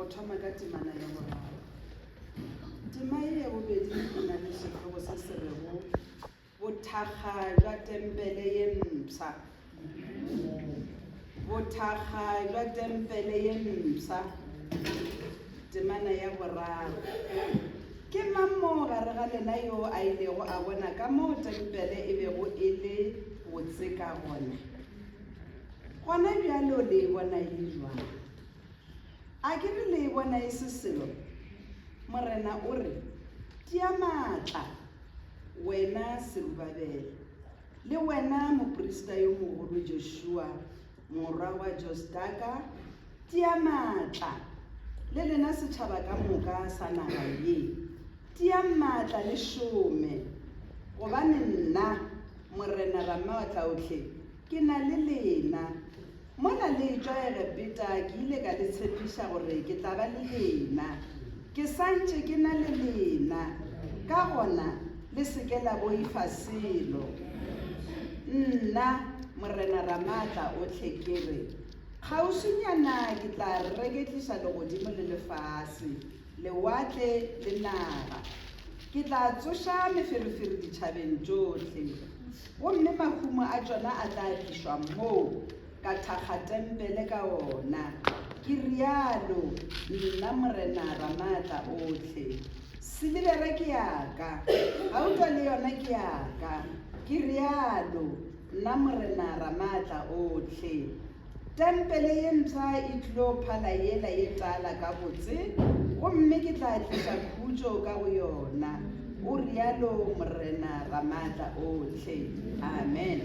thoma ka temana ya boraro. Tema ya bobedi e na le setlhogo se se rego bothakga jwa tempele ye mpsha. Bothakga jwa tempele ye mpsha. Temana ya boraro. Ke mang mo gare ga lena yo a ilego a bona ka moo tempele e bego e le botse ka gona? Gona bjalo le bona e le jwang? A ke re le bona e se selo? Morena o re, tia maatla wena Serubabele, le wena moprista yo mogolo Joshua morwa wa Jostaka, tia maatla le lena setšhaba ka moka sa naga ye, tia maatla le šome, gobane nna Morena Ramaotlaotle ke na le lena. Mola le tšwaege Pita ke ile ka le tshepiša gore ke tla ba le lena, ke santše ke na le lena, ka gona le seke la boifa selo. Nna Morena Ramaotlaotle ke re, kgauswinyana ke tla reketliša legodimo le lefase, lewatle le naga. Ke tla tsoša meferefere ditšhabeng tšohle, gomme mahumo a tšona a tla tlišwa moo ka thakga tempele ka ona. Ke rialo nna Morena Ramaotlaotle. Silibere ke yaka, gauta le yona ke yaka. Ke rialo nna Morena Ramaotlaotle. Tempele ye ntšha e tlo phala yela ye tala ka botse, gomme ke tla tliša khutšo ka go yona. O rialo Morena Ramaotlaotle. Amen.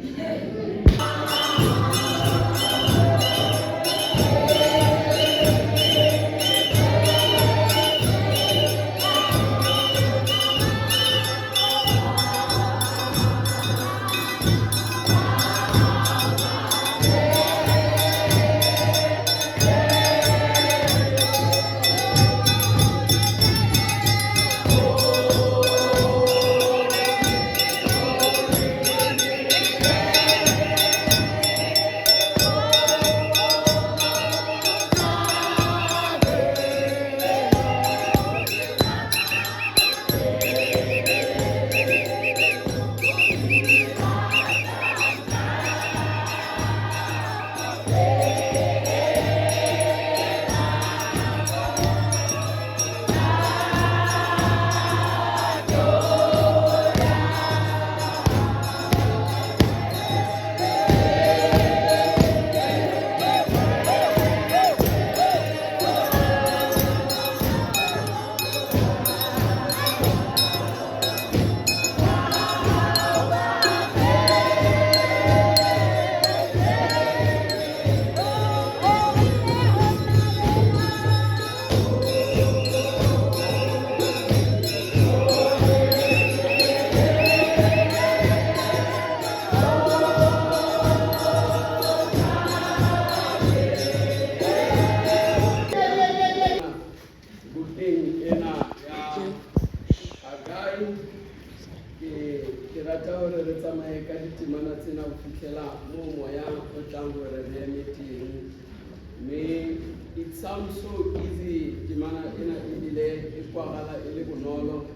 It sounds so easy, timana ena ebile e kwagala e le bonolo,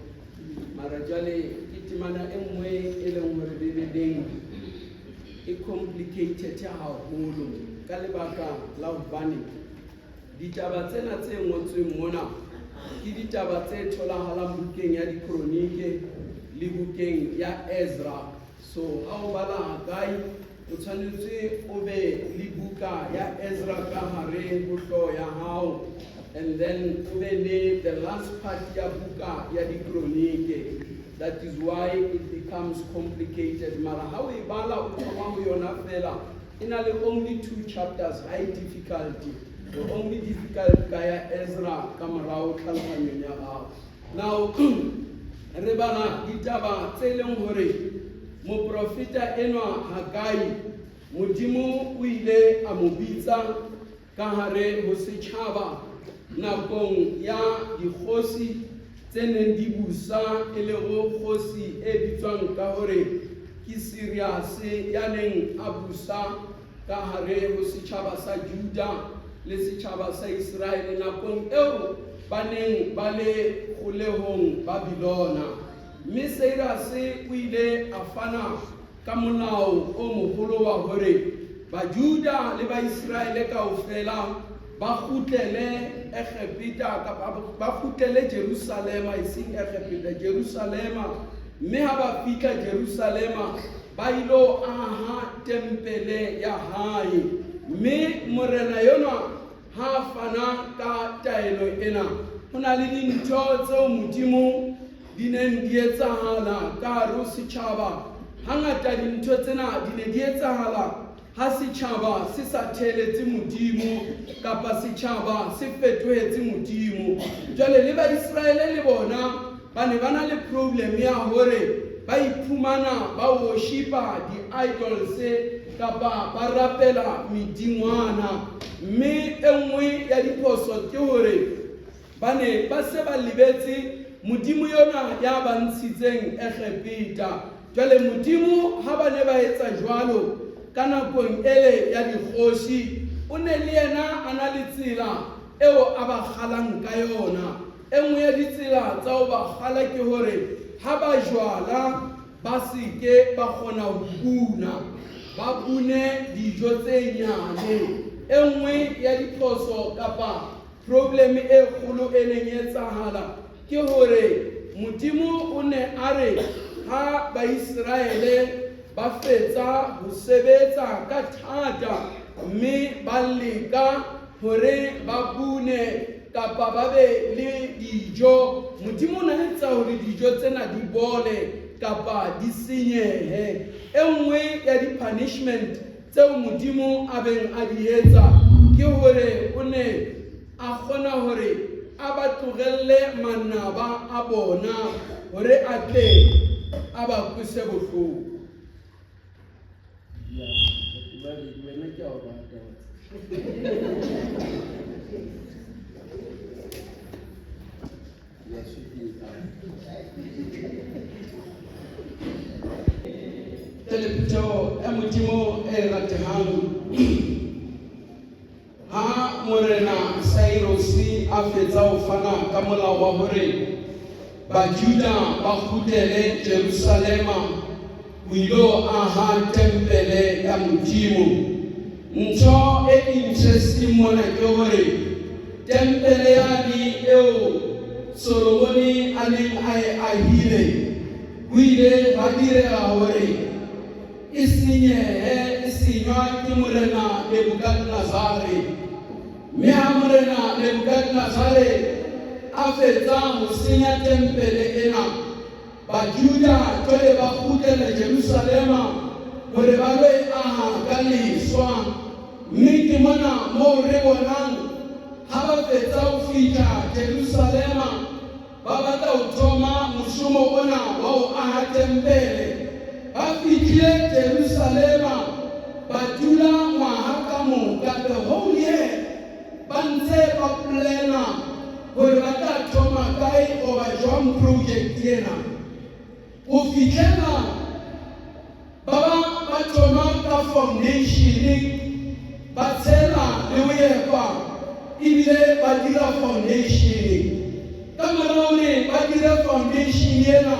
mara jwale ke timana e nngwe e leng hore bebedeng e complicated haholo ka lebaka la hobane ditaba tsena tse ngotsweng mona ke ditaba tse tholagalang bukeng ya dikronike le bukeng ya Ezra. So ha o bala Hagai o tshwanetse o be le buka ya Ezra ka hare ho hloho ya hao, and then o be le the last part ya buka ya dikronike. That is why it becomes complicated. Mara ha o e bala o thoma ho yona fela ina le only 2 chapters, high difficulty. The only difficult ka ya Ezra ka morao tlhaloganyong ya hao. Now re bala ditaba tse leng hore moprofeta enwa Hagai modimo o ile a mo bitsa ka hare ho setjhaba nakong ya dikgosi tse neng di busa e le go kgosi e bitswang ka hore ke Sirius ya neng a busa ka hare ho setjhaba sa Juda le setjhaba sa Israel nakong eo ba neng ba le kgolehong Babilona. Mme Cyrus o ile a fana ka molao o moholo wa hore Bajuda le Baisraele kaofela ba kgutlele Egepeta kapa ba kgutlele Jerusalema, eseng Egepeta, Jerusalema. Mme ha ba fihla Jerusalema ba ilo aha tempele ya hae. Mme morena yona ha fana ka taelo ena. Ho na le dintho tseo Modimo di neng di etsahala ka hare ho setjhaba. Hangata dintho tsena di ne di etsahala ha setjhaba se sa theletse Modimo kapa setjhaba se fetohetse Modimo. Jwale le Baisraele le bona ba ne ba na le problem ya hore ba iphumana ba worshipa di-idols kapa ba rapela medingwana. Mme e nngwe ya diphoso ke hore ba ne ba se ba lebetse Modimo yona ya ba ntshitseng Egepeta. Jwale Modimo ha ba ne ba etsa jwalo ka nakong ele ya dikgosi, o ne le yena a na le tsela eo a ba kgalang ka yona. E nngwe ya ditsela tsa ho ba kgala ke hore ha ba jwala ba seke ba kgona ho kuna, ba bune dijo tse nyane. E nngwe ya diphoso kapa problem e kgolo e neng e etsahala ke hore Modimo o ne a re ha Baisraele ba fetsa ho sebetsa ka thata mme ba leka hore ba bune kapa ba be le dijo, Modimo o na etsa hore dijo tsena di bole kapa di senyehe. E nngwe ya di-punishment tseo Modimo a beng a di etsa ke hore o ne a kgona hore a ba tlogelle manaba a bona hore a tle a ba kwese bohloko. Telepito e Modimo e ratehang ha morena Cyrus a fetsa ho fana ka molao wa hore Bajuda ba kgutlele Jerusalema ho ilo aha tempele ya Modimo. Ntho e interesting mona ke hore tempele yane eo Solomoni a neng a e ahile ho ile ha direga hore e senyehe, e senywa ke morena Nebukadnezare. Mme ha morena Nebukadnezare a fetsa ho senya tempele ena, Bajuda jwale ba kgutlele Jerusalema hore ba lo e aha ka leswa. Mme ke mona moo re bonang ha ba fetsa ho fihla Jerusalema ba batla ho thoma moshomo ona wa ho aha tempele. Ba fihlile Jerusalema ba dula ngwaha ka moka, the whole year ba ntse ba plana hore ba tla thoma kae o ba jwang project ena. Ho fihlela ba thoma ka foundation, ba tshela le ho epa ebile ba dira foundation. Ka mora hore ba dira foundation ena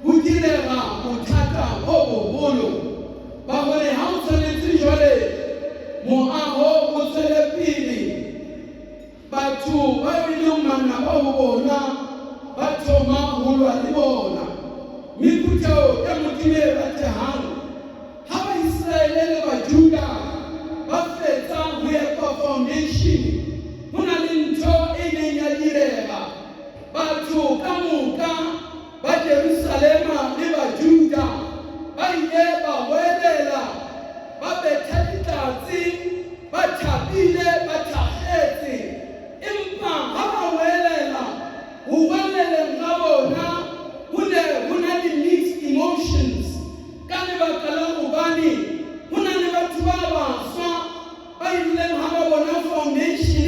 ho direga bothata bo boholo ba hore ha o tshwanetse jwale moaho o tswele pele, batho ba ileng manaba ho bona ba thoma ho lwa le bona. Meputso ya Modimo e ratehang ha Baisraele le Bajuda ba fetsa ho epa foundation, ho na le ntho e neng ya direga. Batho ka moka ba Jerusalema le Bajuda ba ile ba hwelela, ba betha ditlatsi, ba thapile, ba thakgetse. Empa ha ba hwelela, ho hweleleng ga bona ho na le mixed emotions ka lebaka la hobane ho na le batho ba baswa ba ileng ha ba bona foundation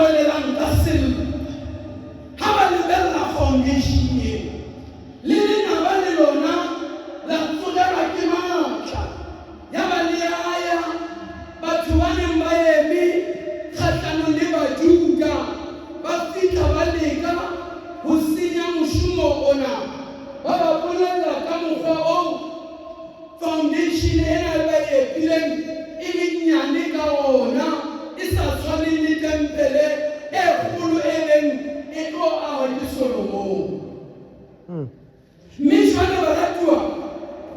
bolelang ka sello ha ba lebella foundation eo le lena ba le lona la tsogelwa ke matla ya ba le aya batho ba neng ba eme kgahlanong le Bajuda ba fihla ba leka ho senya mošomo ona ba ba bolella ka mokgwa oo foundation ena le ba epileng e le nyane ka ona e sa tshwaneng le tempele e kgolo e beng e tlo ahwa ke Solomon. Mme jwale baratuwa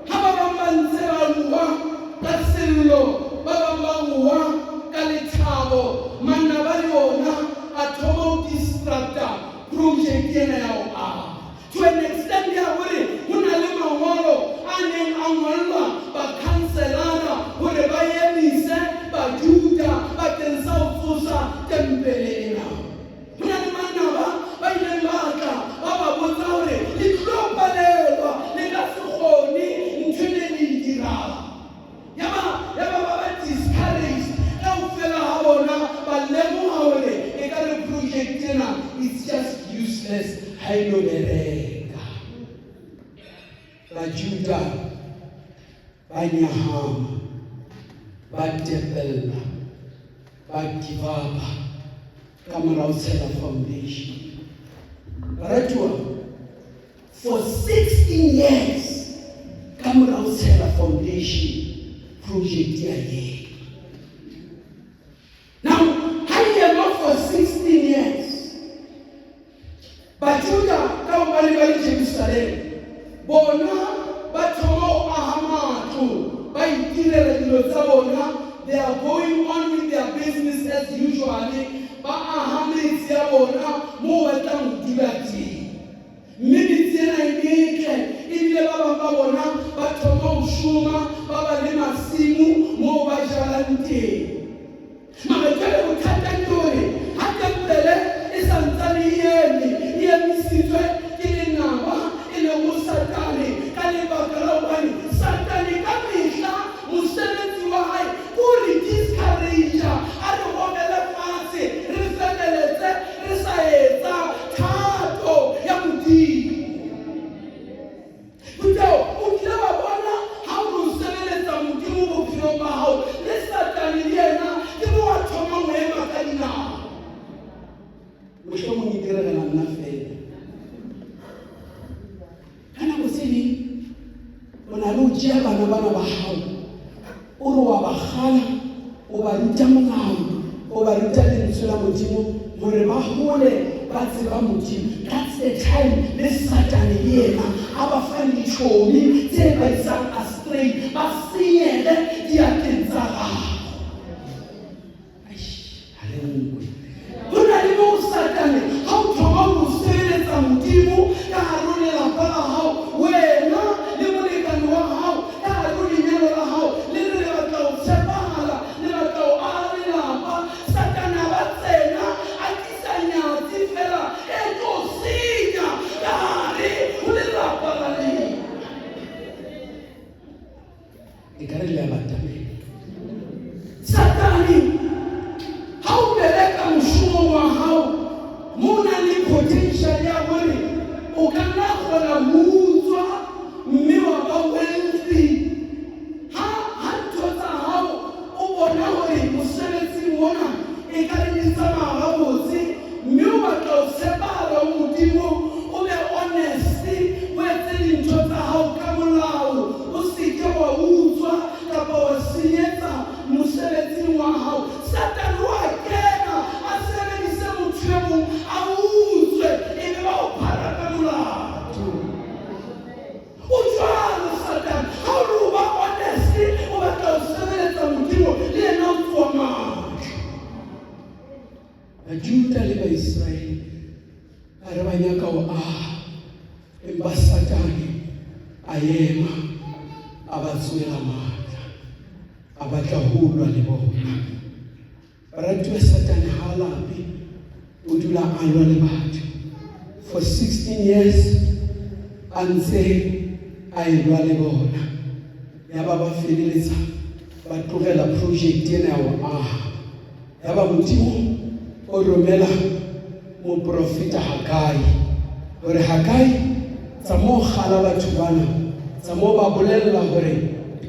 ha ba bang ba ntse ba bua ka sello ba bang ba bua ka lethabo manna ba le ona a thoma ho distracta project ena ya ho aha to an extent ya hore ho na le mangolo a neng a ngolwa bakhanselara hore ba emise Bajuda bakeng sa ho tsosa tempele ena. Ho na le manaba ba ileng ba tla ba ba botsa hore le tlo palelwa le ka se kgone ntho e le e dirang. Ya ba discouraged ka ho fela ha bona ba lemoha hore e ka re project ena is just useless ha e no bereka. Bajuda ba nyahama ba tepella ba give up ka morao tshela foundation. Baratuwa for 16 years ka morao tshela foundation project ya ye. Now ha for 16 years Bajuda ka ba le Jerusalem bona ba thoma ho aha matlo ba itirela dilo tsa bona. They are going on with their business as usually. Ba aha metsi ya bona mo ba tlang ho dula teng. Mme metsi ena e metle ebile ba bang ba bona ba thoma ho shoma ba ba le masimo mo ba jalang teng. Mara jwale bothata ke hore ha tempele e santsane e emisitswe ke lenaba e le ho Satane ka lebaka la hobane Satane ka mehla mosebetsi wa hae o re discourage a re gomele fatshe re feleletse re sa etsa thato ya Modimo. Botao o kile wa bona ha o sebeletsa Modimo bophelong ba hao le Satane le yena ke mo wa thoma mo ema ka dinao. Mohlomong e direla nna fela kana go se di ona lo tšea bana ba hao o re wa ba gala o ba ruta molao o ba ruta lentswe la Modimo gore ba gole ba tseba Modimo. That's the time le Satane le yena a ba fa ditšhomi tse ba isang astray ba senyele diakeng tsa gago. Ho na le mo Satane ha o thoma ho sebeletsa Modimo ka hare ho lelapa la hao wena le molekane wa hao ka hare ho lenyalo la hao le re batla ho tshepahala le batla ho aha lelapa. Satane a ba tsena a tlisa nyatsi fela e tlo senya ka hare ho lelapa la lena. E ka re le a batamela Satane ha o bereka mošomo wa hao mo na le potential ya gore o ka nna kgona ho utswa mme wa ba wealthy. Ha ntho tsa hao o bona gore mosebetsing ona e ka re di tsamaya gabotse mme o batla ho tshepahala ho Modimo o be honest o etse dintho tsa hao ka molao o seke wa utswa kapa wa senyetsa mosebetsing wa hao. Satane wa kena a sebedise motho e mong a utswe e be ba o phara ka molato. O jwalo Satane ha o re o ba honest o batla ho sebeletsa Modimo le yena o tswa matla. Bajuda le Baisraele ba re ba nyaka ho aha empa Satane a ema a ba tswela matla a batla ho lwa le bona. Baratuwa Satane ha lape o dula a lwa le batho for 16 years a ntse a e lwa le bona. Ya ba ba feleletsa ba tlogela project ena ya ho aha. Ya ba Modimo o o romela moprofeta Hagai hore Hagai tsa mo kgala batho bana tsa mo ba bolella hore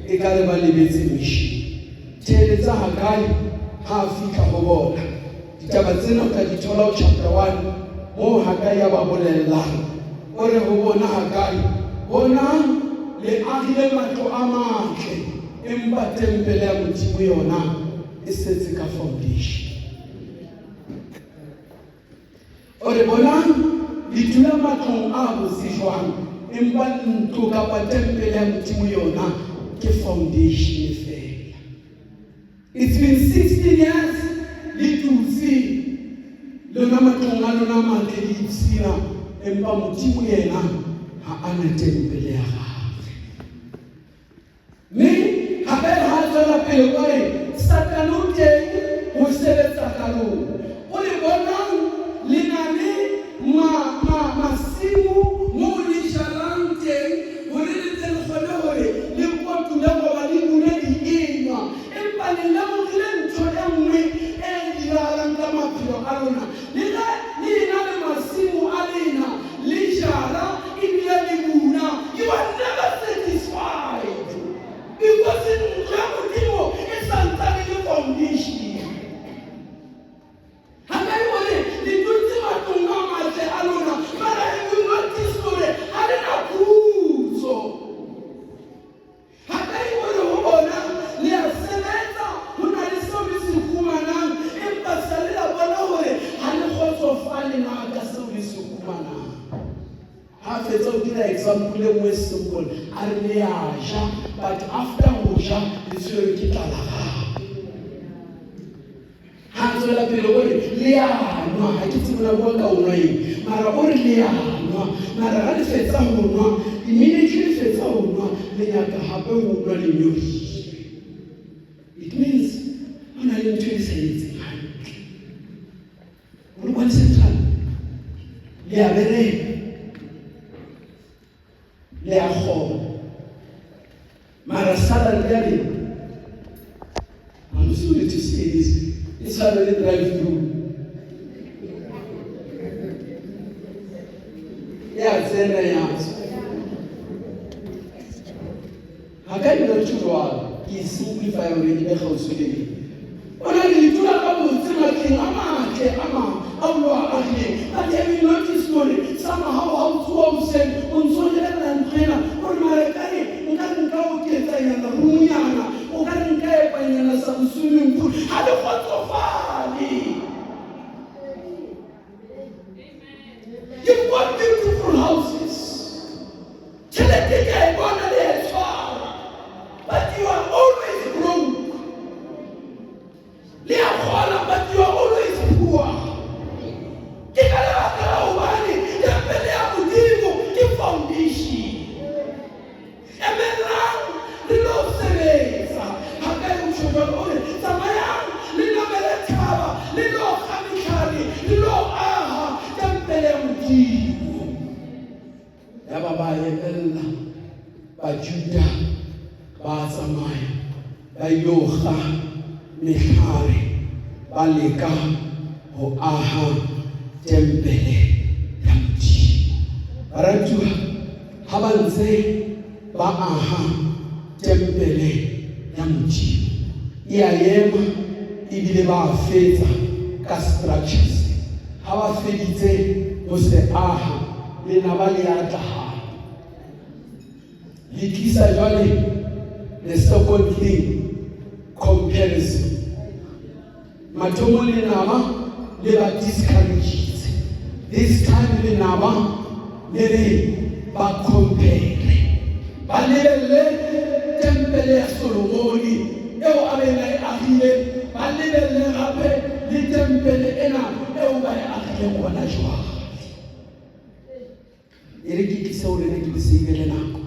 e ka re ba lebetse mission. Theletsa Hagai ha fihla ho bona. Ditaba tsena o tla di thola ho chapter 1 mo Hagai ya ba bolellang hore ho bona Hagai bona le agile matlo a matle empa tempele ya Modimo yona e setse ka foundation. Ore bonang di dula matlong a bosijwang empa ntlo kapa tempele ya Modimo yona ke foundation fela. It's been 16 years le tutsi lona matlong a lona matle le ipsina empa Modimo yena ha ana tempele ya gagwe. Me ha ha tswela pele gore Satana o teng ho sebetsa karolo. O le bonang le nane masimo mo le jalang teng hore le teng gone hore le kotula go ba le bune di enwa empa le lemogile ntho e nngwe e diralang ka maphelo a lona. Le na le masimo a lena le jala ebile le buna, you are never satisfied because in Modimo it's a foundation. Example le simple a re ya ja but after ho ja le tswere ke tlala ha tswela pele gore le ya nwa ha ke tsebona go ka o nwa mara gore le ya nwa mara ga le fetsa ho nwa immediately le fetsa ho nwa le nyaka hape ho nwa le nyori. It means ona le ntwe se etse o kwa central le ya bere le a kgona mara salary ya le I'm sorry to say this, it's hard to drive through. Yeah, zena yazo Hagai no churwa ki simplify already be khosule ona le tula ka botse matleng a matle a ulwa a hle but have you noticed story somehow how to say on so le na ntlena or mare kare nka o ketsa yana runyana o ka nka e panyana sa swimming pool ha le khotsofali. You've got beautiful houses but you are always broke. But you are always poor. Foundation. Bajuda ba tsamaya ba yoga mehare ba leka ho aha tempele ya Modimo. Baratuwa ha ba ntse ba aha tempele ya Modimo ya yema ebile ba fetsa ka structures ha ba feditse ho se aha le na ba le ya tla Likisa jwale the second thing comparison. Matomo le nama le ba discouraged. This time le nama le ba compare. Ba le tempele ya Solomoni eo abena e agile ba le gape le tempele ena eo ba e agile gona jwa. Ere ke tsa o le ke se ibele nako.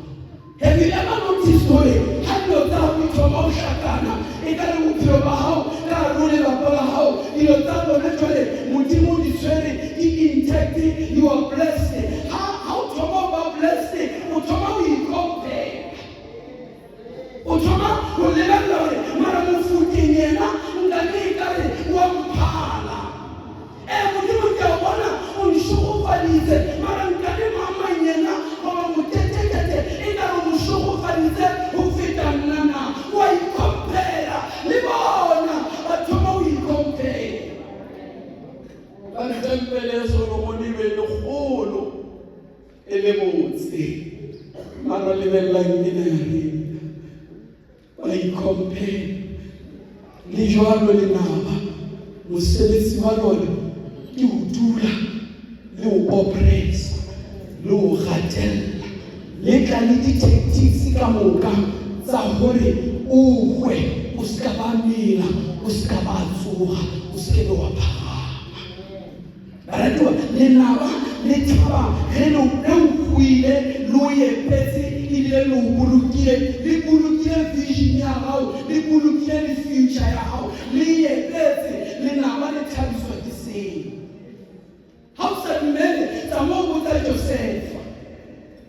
Have you ever noticed story? Have you thought we come out shakana? It doesn't move your how, that rolling up how, you know, that naturally, Modimo is very integrity, you are blessed. How to about blessed? Utoma will compare. Utoma will never learn. Maramufu Kenyana, Ndani Wampala. tempele ya Solomon e be legolo e le botse. Mara lebellang ena ya rena ba ikompare le jwalo le naba mosebetsi wa lona ke ho dula le ho oppressa le ho gatella le tla le di-tactics ka moka tsa hore o hwe o ska ba mela o ska ba tsoga o ske be wa phagama. Baratuwa le naba le thaba ge le buile le o epetse ebile le o bolokile vision ya gago le bolokile le future ya gago le epetse le naba le thabiswa ke seo. Ha o sa dumele tsa mo botsa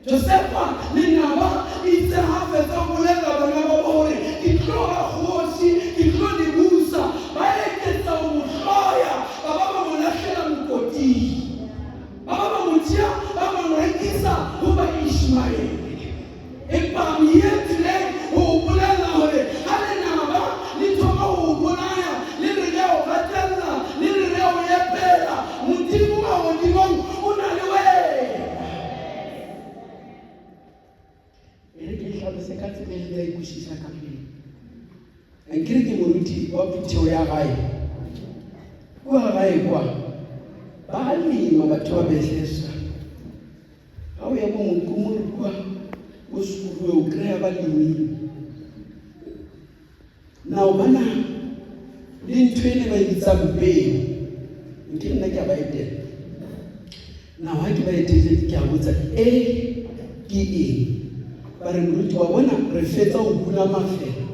Josefa le naba itse ha fetsa go bolela bana ba hore ke tlo ga kgosi ke tlo le busa ba eketsa go mohloya ba ba mo lahlela mokoting ba ba mo tšea ba mo rekisa go ba Ishmael. Empa miyetle go bolela hore ha le naba le thoma go bolaya le re ya go gatella le re ya go epela modimo wa godimong o na le wena. Se ka tsene le ikushisa ka pele a kire ke moruti wa putheo ya gae kwa gae kwa ba lima batho ba betlesa ga o ya bo monkomori kwa o sekolo o kry-a ba lemile nao bana le ntho e ne ba editsang peo nke nna ke a ba etela nao ga ke ba eteletse ke a botsa ke eng ba re moruti wa bona re fetsa go bula mafela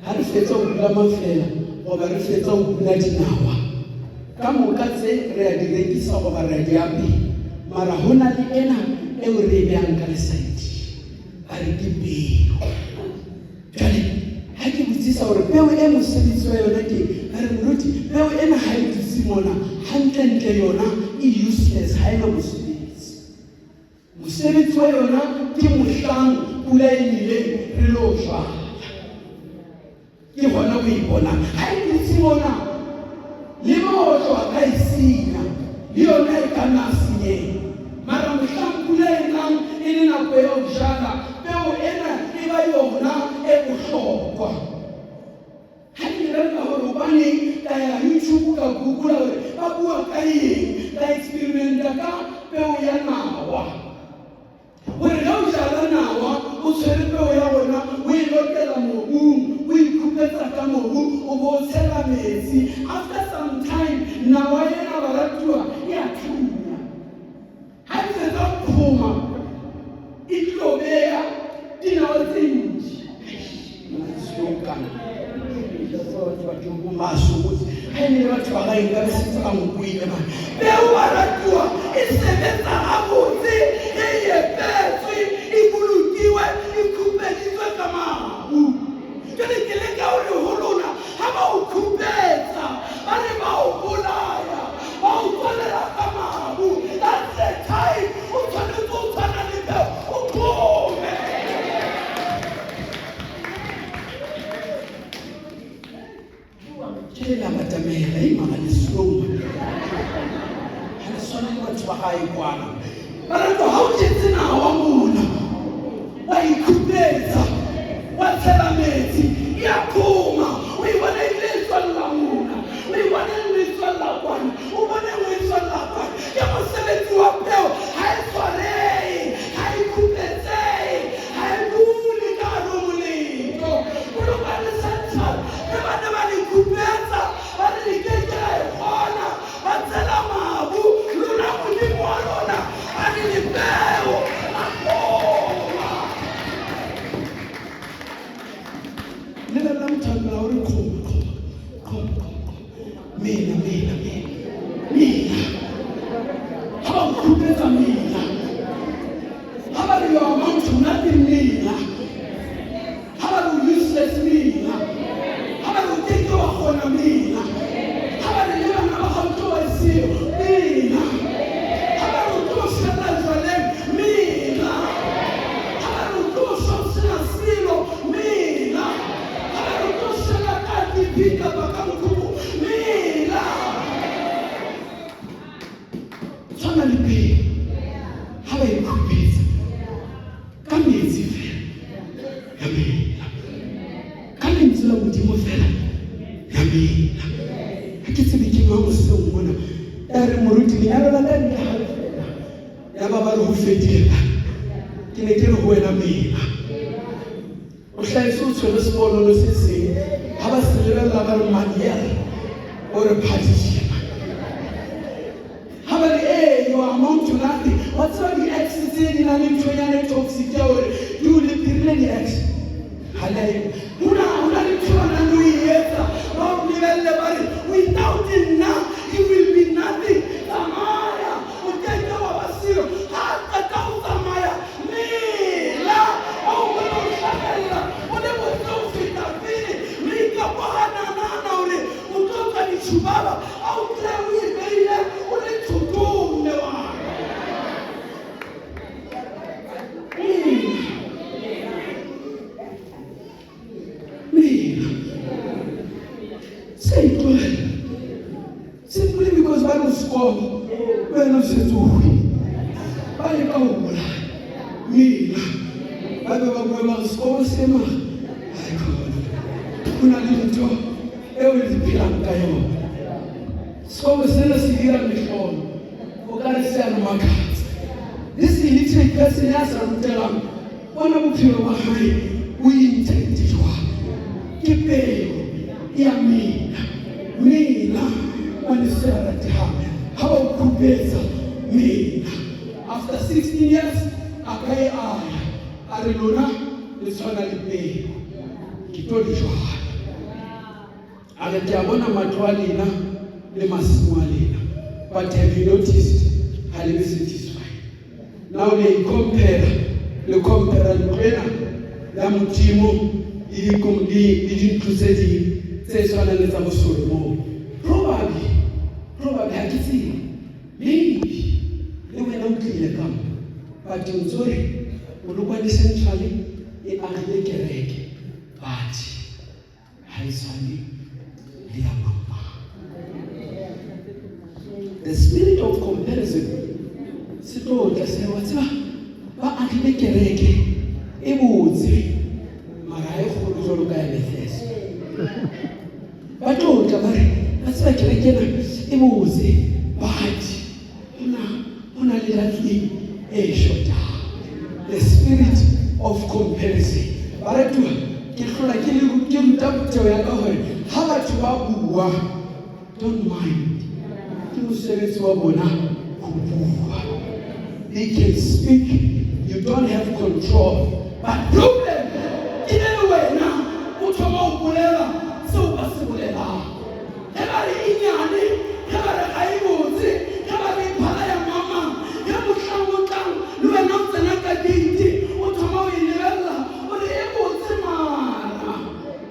ha re fetsa go bula mafela goba re fetsa go bula dinawa ka moka tse re a di rekisa goba re a di apea mara go na le ena eo re e beyang ka lesaidi ba re ke peo. Jwale ha ke botsisa gore peo e mosebetsi wa yona ke ba re moruti peo ena ha e dutse mona gantlentle yona e useless ha ena mosebetsi wa yona ke mohlang pula e nileng re lo jwala ke gona go ipona ga e dutse mona le mootlo a ka e senya le yona e ka nna senyeng mara mohlang pula e nang e le nako ya go jala peo ena e ba yona e bohlokwa. Ha ke rata gore obaneng ka ya YouTube ka google gore ba bua ka eng ka experimenta ka peo ya nawa gore ga o jala nawa o tshwere peo ya gona o e lokela mobung o ikhupetsa ka mobu o bo o tshela metsi after some time nawa ena baratuwa e a thunya ha e fetsa phuma e tlo beya dinawa tse ntši batho bo masotse ga e ne le batho ba gaeng ka besetse ba nkoile man peo baratuwa e sebetsa gabotse e epetswe e bolokiwe e khupeditswe ka mabu. Jwale ke leka gore ho lona ha ba o khupetsa ba re ba o bolaya ba o tswalela ka mabu that's the time o tshwanetse o tshwana le peo o kgome. Ke la matamela e mama le slow ha le swana le batho ba gae kwana ba re ha o jetse nawa mona wa ikhupetsa wa tshela metsi e a phuma o e bona ile e tswalla mona o e bona e tswalla kwana o bona e tswalla kwana ke mosebetsi wa peo ha e tshwarei ha e khupetsei ha e bule ka hare ho moleko o lokane santhara le bana ba le khupetsa ba re le ke ke a e kgona ba tshela mabu lona modimo wa lona a re le peo a kgoma le la mthambela gore kgoma mina ha ba khupetsa mina ha ba le yo motho nothing mina ha ba le useless mina ha ba le keke wa kgona mina ha ba le bana ba gautlo ba seo mina ha ba le tlo shela jwaleng mina ha ba le tlo shela silo mina ha ba le tlo shela ka dipika ba ka mokhubu mina tshwana le pele ha ba ikhupetsa ka metsi fela ya mela ka lentswe la Modimo fela ya mela ha ke tsebe ke mang o seng mona ya re moruti lenyalo la ka le ha fela ya ba le ho fedile ke ne ke re ho wena mela o hlahise o tshwere sebololo se seng ha ba se lebella ba re madiela o re phatishima ha ba le you amount to nothing what's all the exes in na le ntonyane toxic ya hore you le dirile di ex halayo una le tshwana le o etsa ba o lebelle ba re without it now it will be nothing tsamaya o teka wa basiro ha ka o tsamaya mela o mo o hlakella o le mo o feta pele le ka bana na o le o tloka di tshubaba au tla o ibeile o le thutume wa simply because ba no score wena se tsohi ba le ka hola mina ba be ba bua ba score sema ai God kuna le ntho eo le phelang ka yona score sena se dira mehlono o ka re se a makatsa this illiterate person ya sa rutelang bona bophelo ba hae o intenditwa ke peo ya mina wanisera tihame how kubeza mina after 16 years akaye aya ari lona le tshwana le peo ke tlo jwa ale ke bona matlo a lena le masimo a lena but have you noticed how le satisfied now they compare lena la Modimo di dintlo tse ding tse tshwana le tsa Solomon probably ha ke tsebe maybe le wena o tlile ka mo but ntsore o lo kwa essentially e agile kereke but ha isane le ya mama the spirit of comparison se tlo tla se wa tsaba ba agile kereke e botse mara e go jolo ka Bethesda ba tlo tla ba re ba se ba kerekena e botse but una le latli e shota the spirit of comparison ba re tu ke hlola ke ruta botho ya ka hore ha batho ba bua don't mind ke mosebetsi wa bona go bua they can speak you don't have control but problem ke le wena o thoma o bolela so ba se bolela e ba re inyane e ba re ga e botse e ba re phala ya mama ya motlangotlang le wena o tsena ka gate o thoma o ilebella o re e botse mara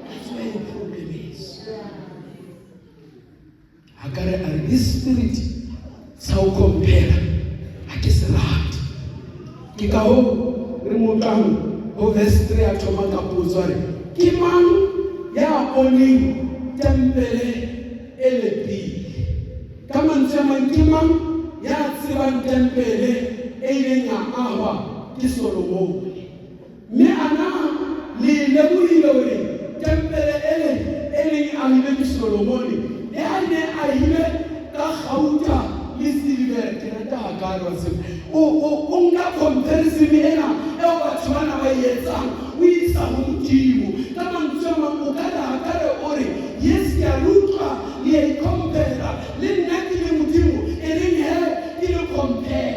that's where the problem is akare are this spirit sa o compare a ke se rate ke ka ho re motlang o verse 3 a thoma ka potso re ke mang ya oneng tempele ele pele ka mantswe mang ke mang ya tsebang tempele e ileng ya ahwa ke Solomon mme ana le lebohile hore tempele ele leng a ile ke Solomon e a ne a ile ka gauta le silver ke rata ka re se o nka comparison ena e o batho bana ba etsang o isa ho Modimo ka mantswe mang o ka re ore yes ke a lutla le compare le nna ke le Modimo e reng he ke le compare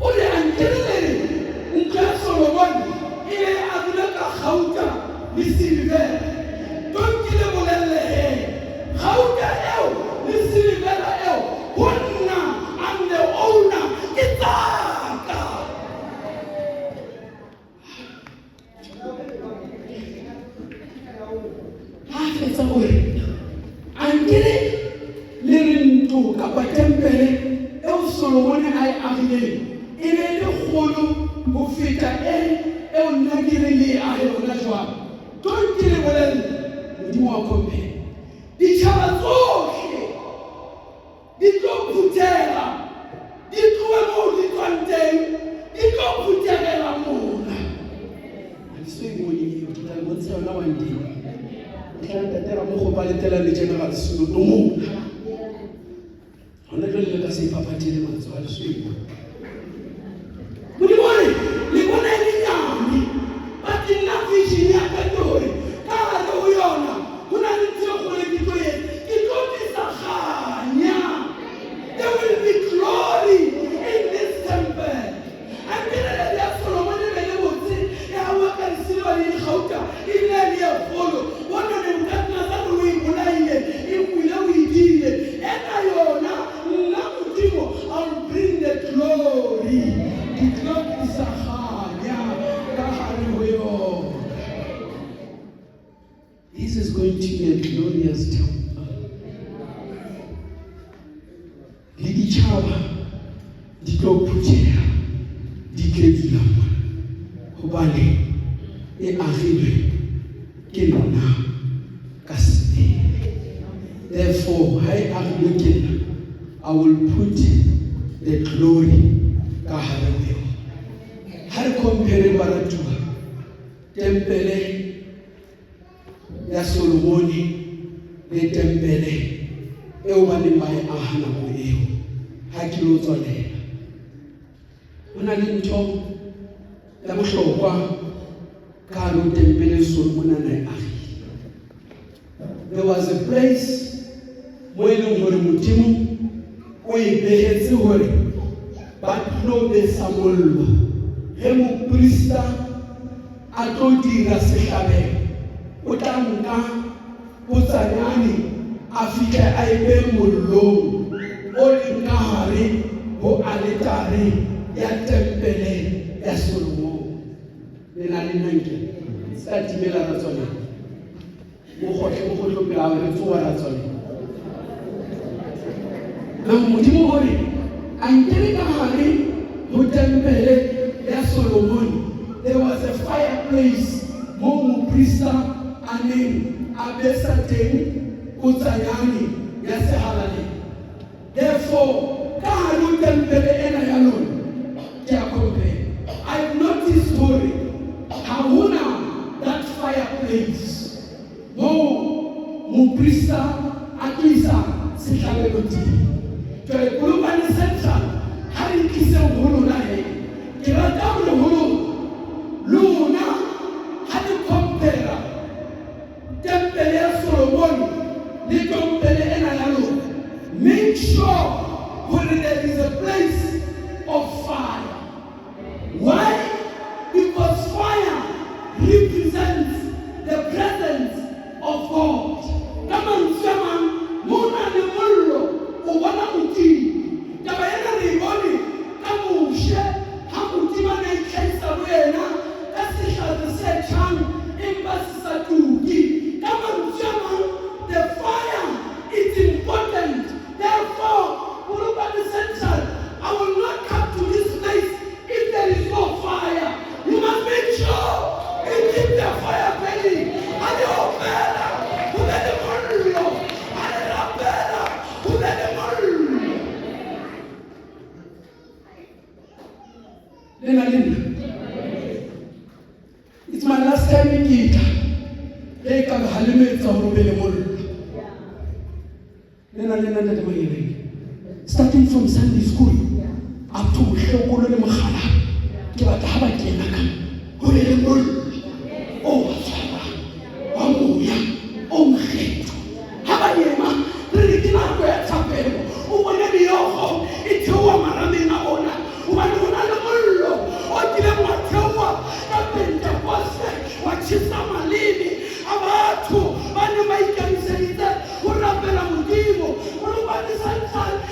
o le ankelele nka Solomon ile a dula ka gauta le silver don't ke le bolelle he gauta eo le silver eo wonna I'm the owner it's aka fetsa gore ankele le rinto kapa tempele eo Solomon a e agileng e be le kgolo go feta eo nna ke re le a yona jwang don't ke le bolelle Modimo wa compare ditšhaba tsohle di tlo phuthela di tlohe moo di tswang teng di tlo phuthelela mona a di so e bone eo ke tla le bontsha yona one day tla ntatela mo go paletela le General Soloto mona hona jwale le ka se ipapatele matsoho a le so e bone Modimone, le bona e le nyane, but nna vision ya ka ke hore ka hare ho yona ho na le ntho e kgolo ke tlo etsa, ke tlo tlisa kganya. There will be glory in this temple. Ankelele ya Solomon e be le botse ya hawa ka lesilwa le lekgauta e ne le ya kgolo bona Nebukadnezar o e bolaile e kwile o e dile ena yona nna Modimo I'll bring the glory. This is going to be a glorious temple. Le ditjhaba di tlo phutheha di tle dula mona hobane e agilwe ke lona ka sebele. Therefore ha e agilwe ke nna I will put the glory ka hare ho yona. Ha re compare baratuwa tempele ya Solomoni le tempele eo ba neng ba e aha nako eo ha ke lo tswalela ho na le ntho ya bohlokwa ka hare ho tempele Solomon a ne a agile. There was a place mo e leng hore Modimo o e behetse hore ba tlo besa mollo he moprista a tlo dira sehlabelo o tla nka botsanyane a fihle a ebe mollong o leng ka hare ho altare ya tempele ya Solomon. Le na le nanke sa timela ra tsona mo kgohle pela re tsoa ra tsona na Modimo hore a nkele ka hare ho tempele ya Solomon. There was a fireplace mo moprista a neng a besa teng botsanyane ya sehalane. Therefore ka hare ho tempele ena ya lona ke a compare. I've noticed hore ha hona that fireplace mo moprista a tlisa sehlabelo teng. Jwale Polokwane Central ha re tlise ho lona he ke rata hore ho lona ha le compare tempele ya Solomon le tempele ena ya lona, make sure hore there is a place of fire. Why? Because fire represents the presence of God. Kama nsema muna ni mullo ubona mutini kama yana riboni kama ushe hamutima na ikaisa wena kasi shata sechan imbasi satuki kama mchama the fire is important. Therefore Polokwane Central, I will not come to this place if there is no fire. You must make sure you keep the fire burning and you better who let the mullo and the better who let the mullo. It's my last time in Gita. They come Halimet or Belemol. Starting from Sunday school up to Shokolo Makhala. Kibataba Kenaka. Belemol. Oh, Amuya. Oh, Maheto. Habayema. Rikina where Tapel. Oh, whenever you go, it's a woman in a owner.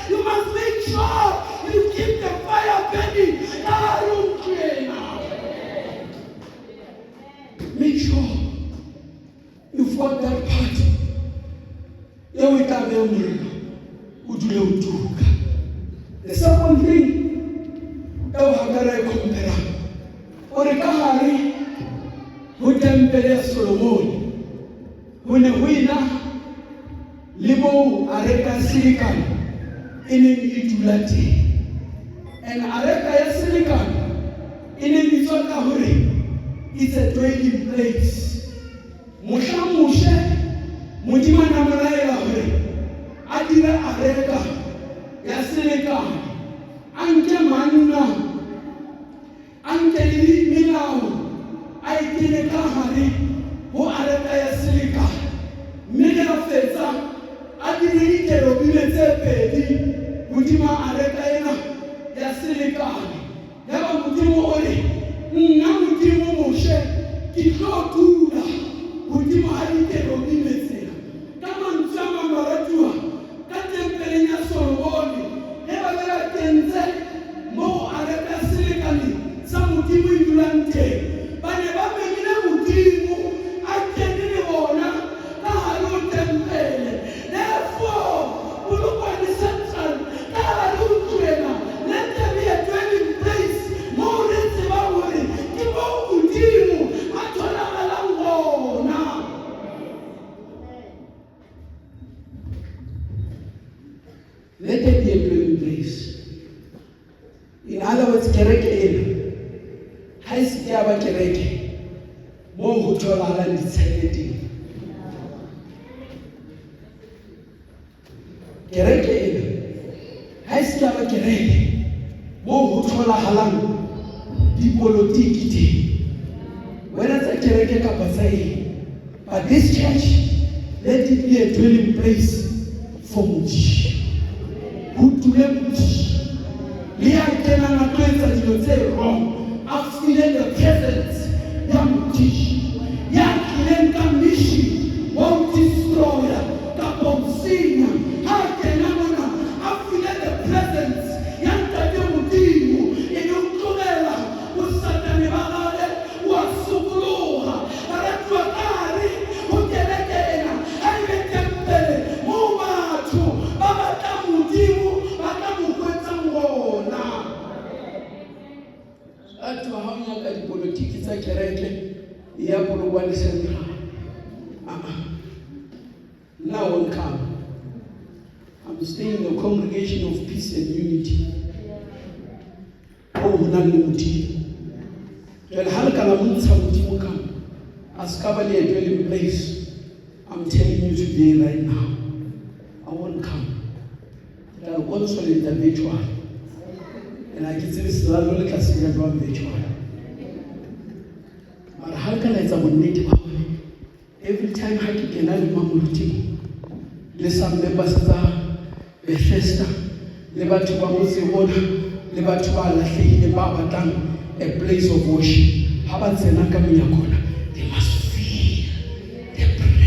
You must make sure you keep the fire burning. Make sure you've got that part. The second thing, Solomon, when a winner, Libo, Areka Silicon, e neng e dula teng. And areka ya selekane e neng e tswa ka hore it's a dwelling place. Mohlamoshe Modimo a molaela hore a dire areka ya selekane, a nke manna, a nke le melao, a e kenye ka hare ho areka ya selekane. Mme ge a fetsa a dire dikerubine tse pedi hodima areka ena ya selekane. Yaba Modimo o re, nna Modimo Moshe ke tlo dula hodimo ha dikerubine tsena. Ka mantswe a mang baratuwa, ka tempeleng ya Solomone ge ba be ba kentse moo areka ya selekane sa Modimo e dulang teng, ba ne ba memile Modimo a kene le bona ka hare ho tempele. Therefore, Polokwane Central ka hare ho ntlwena, let there be a dwelling place moo re tsebang hore ke moo Modimo a tholagalang gona. Let there be a dwelling place. In other words, kereke ena ha e se ke ya ba kereke moo ho tholagalang ditshele teng. Kereke ena ha e se ke ya ba kereke moo ho tholagalang dipolotiki teng, whether tsa kereke kapa tsa eng. But this church, let it be a dwelling place for Modimo. Ho dule Modimo. Le a kenang a tlo etsa dilo tse wrong, a feel the presence ya Modimo. Ya tlileng ka mission wa ho destroya kapa ho senya, ha kena mona a feel the presence ya Ntate Modimo. E no tlogela ho Satane ba gale wa sokologa. Baratuwa ka hare ho kereke ena ha e be tempele moo batho ba batla Modimo ba ka mo kwetsang gona. Batho ha o nyaka dipolotiki tsa kereke ya Polokwane Central, now won't come. I'm staying in the congregation of peace and unity. Oh, hona le Modimo. Jwale ha le ka la montsha Modimo ka a se ka ba le a dwelling place, I'm telling you today right now, I won't come. Ke tla consolate virtual. And I can say this is a little classical virtual. But how can I say bonnete ba hore every time ha ke kena le Modimo le some members tsa Bethesda le batho ba motse bona le batho ba lahlehile ba batlang a place of worship, ha ba tsena ka menyakona